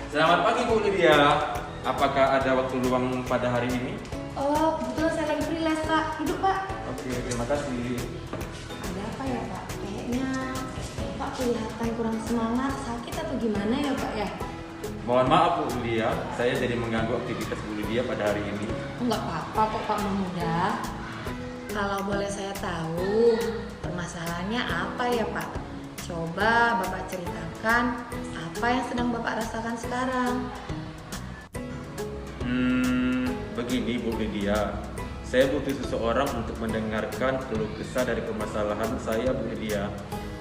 Selamat pagi Bu Lydia. Apakah ada waktu luang pada hari ini? Oh, kebetulan saya lagi freelance, Pak. Duduk, Pak. Oke, terima kasih. Ada apa ya, Pak? Kayaknya Pak kelihatan kurang semangat, sakit atau gimana ya, Pak ya? Mohon maaf Bu Lydia, saya jadi mengganggu aktivitas Bu Lydia pada hari ini. Enggak apa-apa kok, Pak Mahmuda. Kalau boleh saya tahu, permasalahannya apa ya, Pak? Coba Bapak ceritakan apa yang sedang Bapak rasakan sekarang. Begini Bu Lydia, saya butuh seseorang untuk mendengarkan keluh kesah dari permasalahan saya Bu Lydia.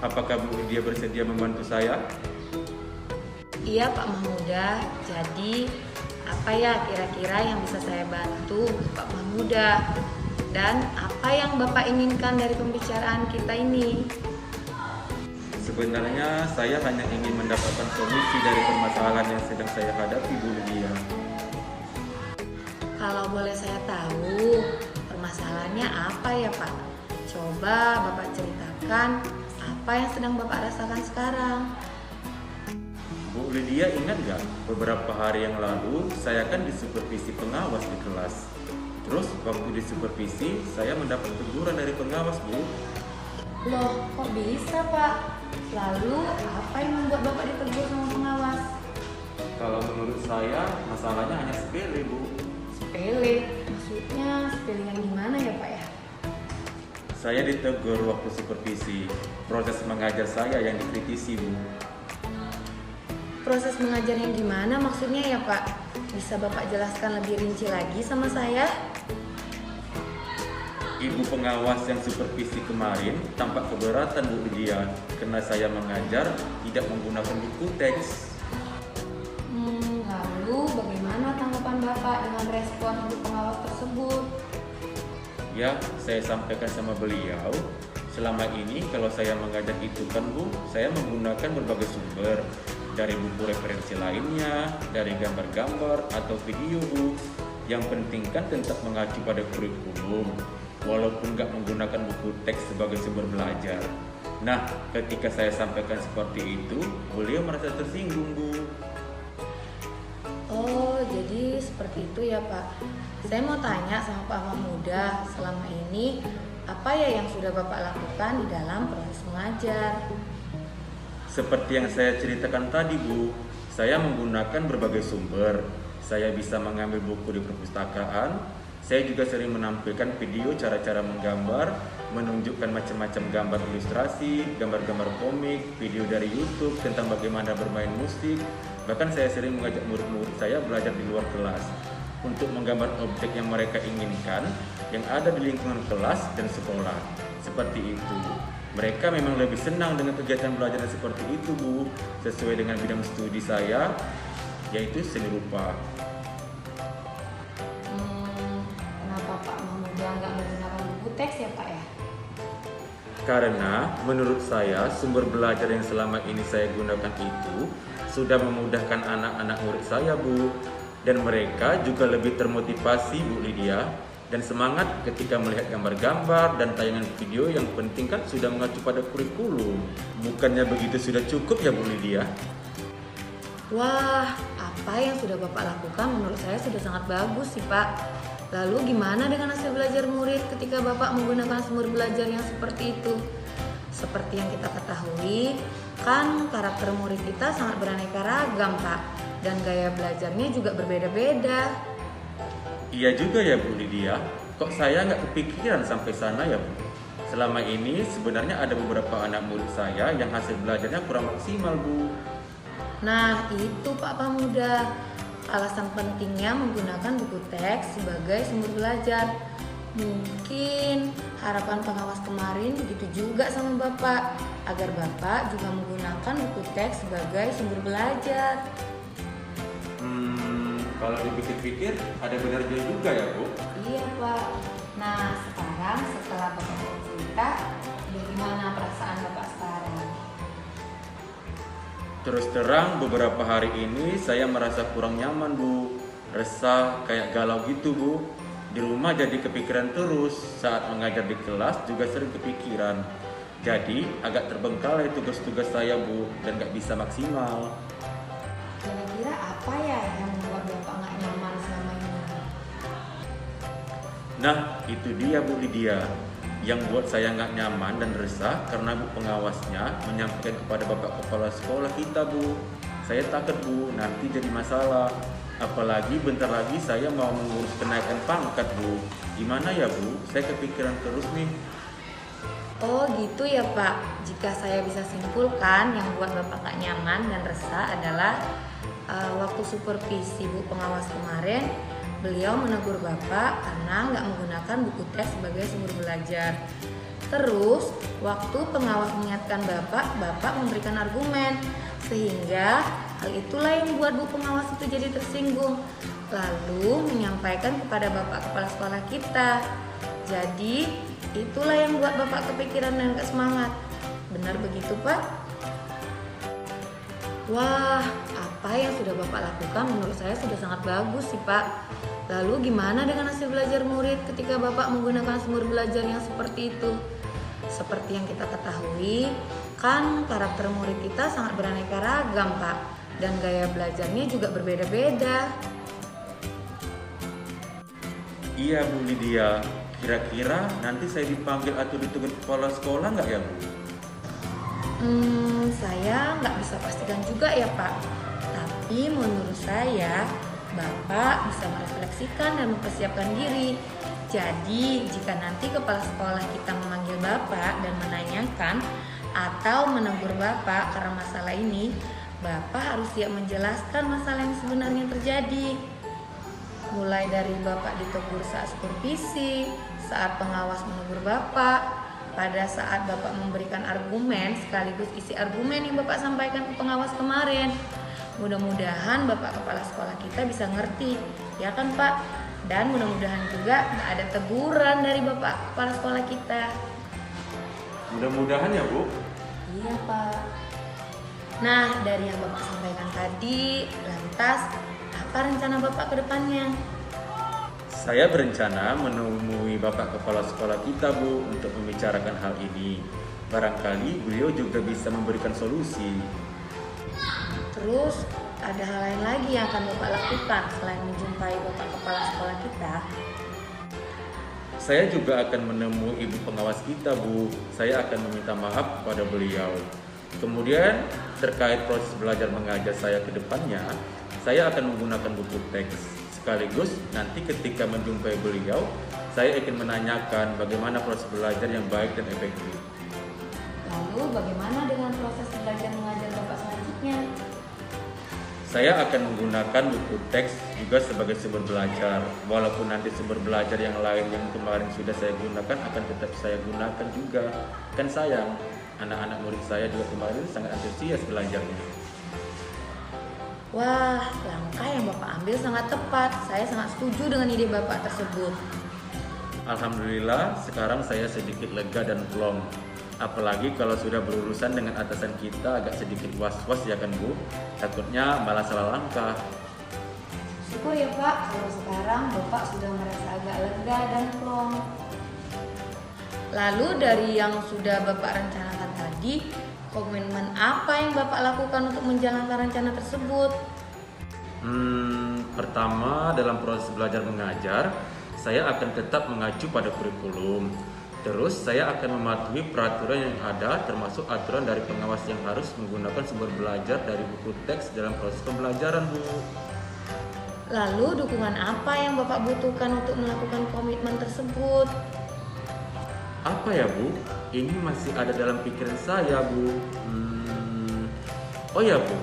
Apakah Bu Lydia bersedia membantu saya? Iya, Pak Mahmuda. Jadi, apa ya kira-kira yang bisa saya bantu Pak Mahmuda? Dan apa yang Bapak inginkan dari pembicaraan kita ini? Sebenarnya saya hanya ingin mendapatkan solusi dari permasalahan yang sedang saya hadapi Bu Lydia. Kalau boleh saya tahu, permasalahannya apa ya, Pak? Coba Bapak ceritakan apa yang sedang Bapak rasakan sekarang. Bu Lydia ingat nggak, beberapa hari yang lalu saya kan disupervisi pengawas di kelas. Terus waktu disupervisi saya mendapat teguran dari pengawas Bu. Loh, kok bisa, Pak? Lalu, apa yang membuat Bapak ditegur sama pengawas? Kalau menurut saya masalahnya hanya sepele Bu. Sepele? Maksudnya sepele yang gimana ya, Pak ya? Saya ditegur waktu supervisi, proses mengajar saya yang dikritisi Bu. Proses mengajar yang gimana maksudnya ya, Pak? Bisa Bapak jelaskan lebih rinci lagi sama saya? Ibu pengawas yang supervisi kemarin tampak keberatan Bu Lydia karena saya mengajar tidak menggunakan buku teks. Lalu bagaimana tanggapan Bapak dengan respon ibu pengawas tersebut? Ya, saya sampaikan sama beliau, selama ini kalau saya mengajar itu kan Bu, saya menggunakan berbagai sumber, dari buku referensi lainnya, dari gambar-gambar atau video Bu. Yang penting kan tetap mengacu pada kurikulum, walaupun nggak menggunakan buku teks sebagai sumber belajar. Nah, ketika saya sampaikan seperti itu, beliau merasa tersinggung Bu. Oh, jadi seperti itu ya, Pak. Saya mau tanya sama Pak Mahmuda, selama ini apa ya yang sudah Bapak lakukan di dalam proses mengajar? Seperti yang saya ceritakan tadi Bu, saya menggunakan berbagai sumber. Saya bisa mengambil buku di perpustakaan. Saya juga sering menampilkan video cara-cara menggambar, menunjukkan macam-macam gambar ilustrasi, gambar-gambar komik, video dari YouTube tentang bagaimana bermain musik. Bahkan saya sering mengajak murid-murid saya belajar di luar kelas untuk menggambar objek yang mereka inginkan yang ada di lingkungan kelas dan sekolah. Seperti itu. Mereka memang lebih senang dengan kegiatan belajar seperti itu Bu, sesuai dengan bidang studi saya, yaitu seni rupa. Kenapa Pak Mahmuda nggak menggunakan buku teks ya, Pak ya? Karena menurut saya sumber belajar yang selama ini saya gunakan itu sudah memudahkan anak-anak murid saya Bu, dan mereka juga lebih termotivasi Bu Lydia dan semangat ketika melihat gambar-gambar dan tayangan video. Yang penting kan sudah mengacu pada kurikulum. Bukannya begitu sudah cukup ya Bu Lydia? Wah, apa yang sudah Bapak lakukan menurut saya sudah sangat bagus sih, Pak. Lalu gimana dengan hasil belajar murid ketika Bapak menggunakan sumber belajar yang seperti itu? Seperti yang kita ketahui, kan karakter murid kita sangat beraneka ragam, Pak. Dan gaya belajarnya juga berbeda-beda. Iya juga ya Bu Lydia, kok saya nggak kepikiran sampai sana ya Bu. Selama ini sebenarnya ada beberapa anak murid saya yang hasil belajarnya kurang maksimal Bu. Nah, itu Pak Mahmuda, alasan pentingnya menggunakan buku teks sebagai sumber belajar. Mungkin harapan pengawas kemarin begitu juga sama Bapak, agar Bapak juga menggunakan buku teks sebagai sumber belajar. Kalau dipikir-pikir ada benarnya juga ya Bu. Iya, Pak. Nah, sekarang setelah Bapak cerita, bagaimana perasaan Bapak sekarang? Terus terang beberapa hari ini saya merasa kurang nyaman Bu, resah, kayak galau gitu Bu. Di rumah jadi kepikiran terus, saat mengajar di kelas juga sering kepikiran. Jadi agak terbengkalai tugas-tugas saya Bu, dan gak bisa maksimal. Kira-kira kira-kira apa ya yang membuat Bapak nggak nyaman selama ini? Nah, itu dia Bu Lydia. Yang buat saya nggak nyaman dan resah karena Bu pengawasnya menyampaikan kepada Bapak Kepala Sekolah kita, Bu. Saya takut, Bu, nanti jadi masalah. Apalagi bentar lagi saya mau mengurus kenaikan pangkat, Bu. Gimana ya, Bu? Saya kepikiran terus nih. Oh gitu ya Pak. Jika saya bisa simpulkan, yang buat Bapak nggak nyaman dan resah adalah waktu supervisi Bu pengawas kemarin, beliau menegur Bapak karena nggak menggunakan buku teks sebagai sumber belajar. Terus, waktu pengawas mengingatkan Bapak memberikan argumen, sehingga hal itulah yang membuat Bu pengawas itu jadi tersinggung, lalu menyampaikan kepada Bapak Kepala Sekolah kita. Jadi, itulah yang membuat Bapak kepikiran dan gak semangat. Benar begitu, Pak? Wah, apa yang sudah Bapak lakukan menurut saya sudah sangat bagus sih, Pak. Lalu gimana dengan hasil belajar murid ketika Bapak menggunakan sumber belajar yang seperti itu? Seperti yang kita ketahui, kan karakter murid kita sangat beraneka ragam, Pak. Dan gaya belajarnya juga berbeda-beda. Iya, Bu Lydia. Kira-kira nanti saya dipanggil atau ditegur kepala sekolah nggak ya, Bu? Saya nggak bisa pastikan juga ya, Pak. Tapi menurut saya, Bapak bisa merefleksikan dan mempersiapkan diri. Jadi, jika nanti kepala sekolah kita memanggil Bapak dan menanyakan atau menegur Bapak karena masalah ini, Bapak harus siap menjelaskan masalah yang sebenarnya terjadi. Mulai dari Bapak ditegur saat supervisi, saat pengawas menegur Bapak, pada saat Bapak memberikan argumen sekaligus isi argumen yang Bapak sampaikan ke pengawas kemarin. Mudah-mudahan Bapak Kepala Sekolah kita bisa ngerti, ya kan Pak? Dan mudah-mudahan juga nggak ada teguran dari Bapak Kepala Sekolah kita. Mudah-mudahan ya, Bu. Iya Pak. Nah, dari yang Bapak sampaikan tadi, lantas apa rencana Bapak ke depannya? Saya berencana menemui Bapak Kepala Sekolah kita, Bu, untuk membicarakan hal ini. Barangkali beliau juga bisa memberikan solusi. Terus ada hal lain lagi yang akan Bapak lakukan selain menjumpai Bapak Kepala Sekolah kita? Saya juga akan menemui Ibu pengawas kita, Bu. Saya akan meminta maaf kepada beliau. Kemudian terkait proses belajar mengajar saya ke depannya, saya akan menggunakan buku teks. Sekaligus nanti ketika menjumpai beliau, saya akan menanyakan bagaimana proses belajar yang baik dan efektif. Lalu bagaimana dengan proses belajar mengajar Bapak selanjutnya? Saya akan menggunakan buku teks juga sebagai sumber belajar. Walaupun nanti sumber belajar yang lain yang kemarin sudah saya gunakan akan tetap saya gunakan juga. Kan sayang, anak-anak murid saya juga kemarin sangat antusias belajarnya. Wah, langkah yang Bapak ambil sangat tepat. Saya sangat setuju dengan ide Bapak tersebut. Alhamdulillah, sekarang saya sedikit lega dan plong. Apalagi kalau sudah berurusan dengan atasan kita agak sedikit was-was ya kan Bu? Takutnya malah salah langkah. Syukur ya Pak, kalau sekarang Bapak sudah merasa agak lega dan plong. Lalu dari yang sudah Bapak rencanakan tadi, komitmen apa yang Bapak lakukan untuk menjalankan rencana tersebut? Pertama, dalam proses belajar mengajar, saya akan tetap mengacu pada kurikulum. Terus saya akan mematuhi peraturan yang ada, termasuk aturan dari pengawas yang harus menggunakan sumber belajar dari buku teks dalam proses pembelajaran, Bu. Lalu dukungan apa yang Bapak butuhkan untuk melakukan komitmen tersebut? Apa ya, Bu? Ini masih ada dalam pikiran saya, Bu. Oh ya, Bu.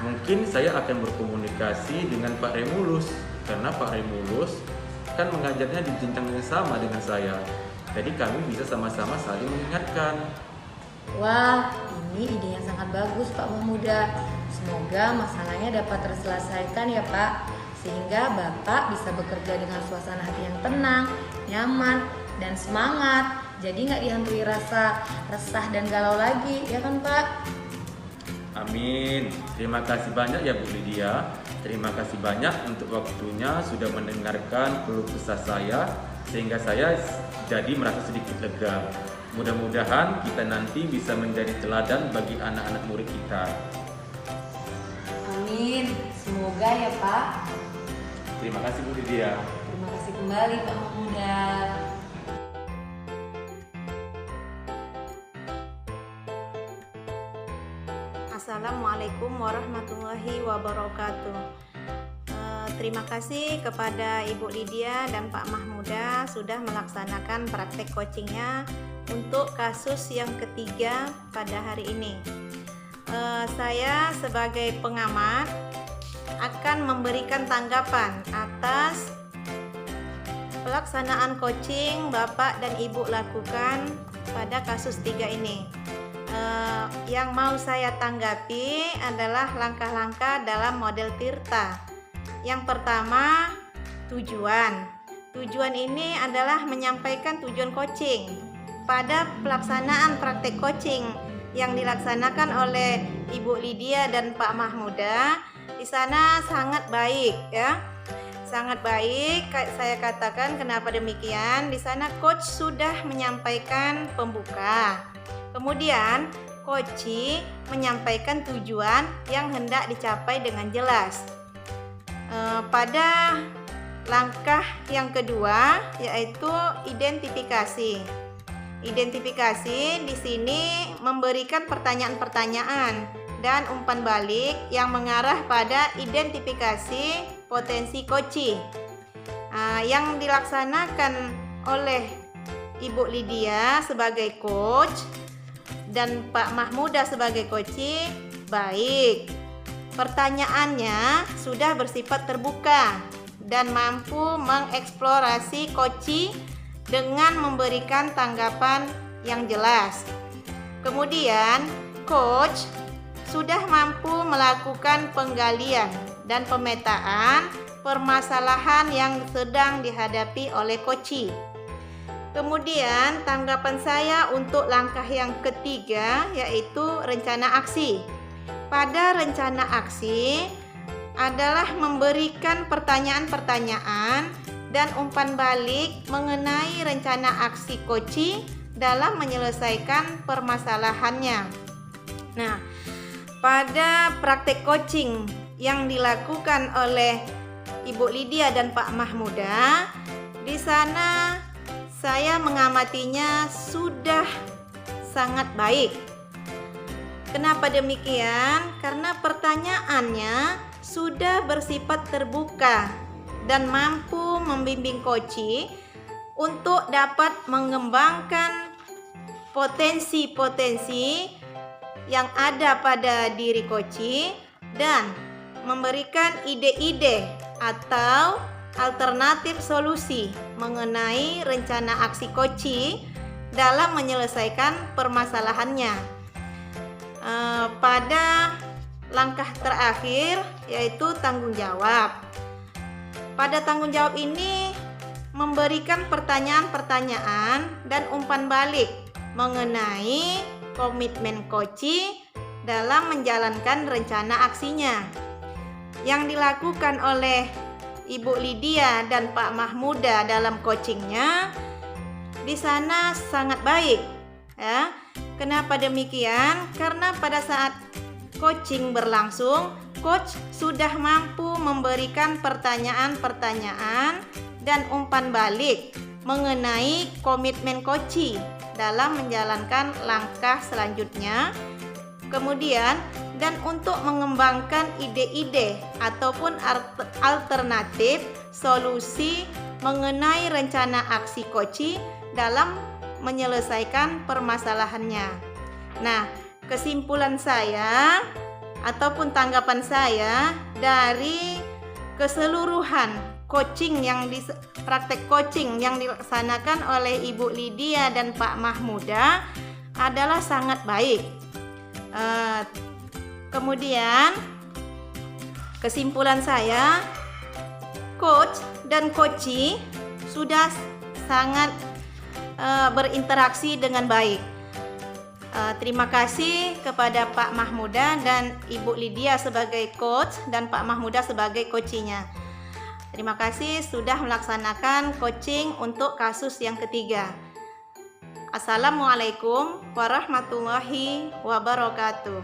Mungkin saya akan berkomunikasi dengan Pak Remulus, karena Pak Remulus kan mengajarnya di jenjang yang sama dengan saya. Jadi kami bisa sama-sama saling mengingatkan. Wah, ini ide yang sangat bagus Pak Mahmuda. Semoga masalahnya dapat terselesaikan ya Pak, sehingga Bapak bisa bekerja dengan suasana hati yang tenang, nyaman, dan semangat. Jadi nggak dihantui rasa resah dan galau lagi, ya kan Pak? Amin. Terima kasih banyak ya Bu Lydia. Terima kasih banyak untuk waktunya sudah mendengarkan keluh kesah saya, sehingga saya jadi merasa sedikit lega. Mudah-mudahan kita nanti bisa menjadi teladan bagi anak-anak murid kita. Amin. Semoga ya Pak. Terima kasih Bu Lydia. Terima kasih kembali Pak Mahmuda. Assalamualaikum warahmatullahi wabarakatuh. Terima kasih kepada Ibu Lydia dan Pak Mahmuda sudah melaksanakan praktek coachingnya untuk kasus yang ketiga pada hari ini. Saya sebagai pengamat akan memberikan tanggapan atas pelaksanaan coaching Bapak dan Ibu lakukan pada kasus 3 ini. Yang mau saya tanggapi adalah langkah-langkah dalam model Tirta. Yang pertama, tujuan. Tujuan ini adalah menyampaikan tujuan coaching. Pada pelaksanaan praktek coaching yang dilaksanakan oleh Ibu Lydia dan Pak Mahmuda, di sana sangat baik ya. Sangat baik, saya katakan kenapa demikian. Di sana coach sudah menyampaikan pembuka. Kemudian coach menyampaikan tujuan yang hendak dicapai dengan jelas. Pada langkah yang kedua yaitu identifikasi. Identifikasi di sini memberikan pertanyaan-pertanyaan dan umpan balik yang mengarah pada identifikasi potensi coach. Yang dilaksanakan oleh Ibu Lydia sebagai coach dan Pak Mahmuda sebagai coach baik. Pertanyaannya sudah bersifat terbuka dan mampu mengeksplorasi coach dengan memberikan tanggapan yang jelas. Kemudian coach sudah mampu melakukan penggalian dan pemetaan permasalahan yang sedang dihadapi oleh coach. Kemudian tanggapan saya untuk langkah yang ketiga yaitu rencana aksi. Pada rencana aksi adalah memberikan pertanyaan-pertanyaan dan umpan balik mengenai rencana aksi coach dalam menyelesaikan permasalahannya. Nah, pada praktek coaching yang dilakukan oleh Ibu Lydia dan Pak Mahmuda, di sana saya mengamatinya sudah sangat baik. Kenapa demikian? Karena pertanyaannya sudah bersifat terbuka dan mampu membimbing coach untuk dapat mengembangkan potensi-potensi yang ada pada diri coach dan memberikan ide-ide atau alternatif solusi mengenai rencana aksi coach dalam menyelesaikan permasalahannya. Pada langkah terakhir yaitu tanggung jawab. Pada tanggung jawab ini memberikan pertanyaan-pertanyaan dan umpan balik mengenai komitmen coach dalam menjalankan rencana aksinya. Yang dilakukan oleh Ibu Lydia dan Pak Mahmuda dalam coachingnya di sana sangat baik ya. Kenapa demikian? Karena pada saat coaching berlangsung, coach sudah mampu memberikan pertanyaan-pertanyaan dan umpan balik mengenai komitmen coach dalam menjalankan langkah selanjutnya. Kemudian dan untuk mengembangkan ide-ide ataupun alternatif solusi mengenai rencana aksi coach dalam menyelesaikan permasalahannya. Nah, kesimpulan saya ataupun tanggapan saya dari keseluruhan praktek coaching yang dilaksanakan oleh Ibu Lydia dan Pak Mahmuda adalah sangat baik. Kemudian kesimpulan saya, coach dan coachee sudah sangat berinteraksi dengan baik. Terima kasih kepada Pak Mahmuda dan Ibu Lydia sebagai coach dan Pak Mahmuda sebagai coachee-nya. Terima kasih sudah melaksanakan coaching untuk kasus yang ketiga. Assalamualaikum warahmatullahi wabarakatuh.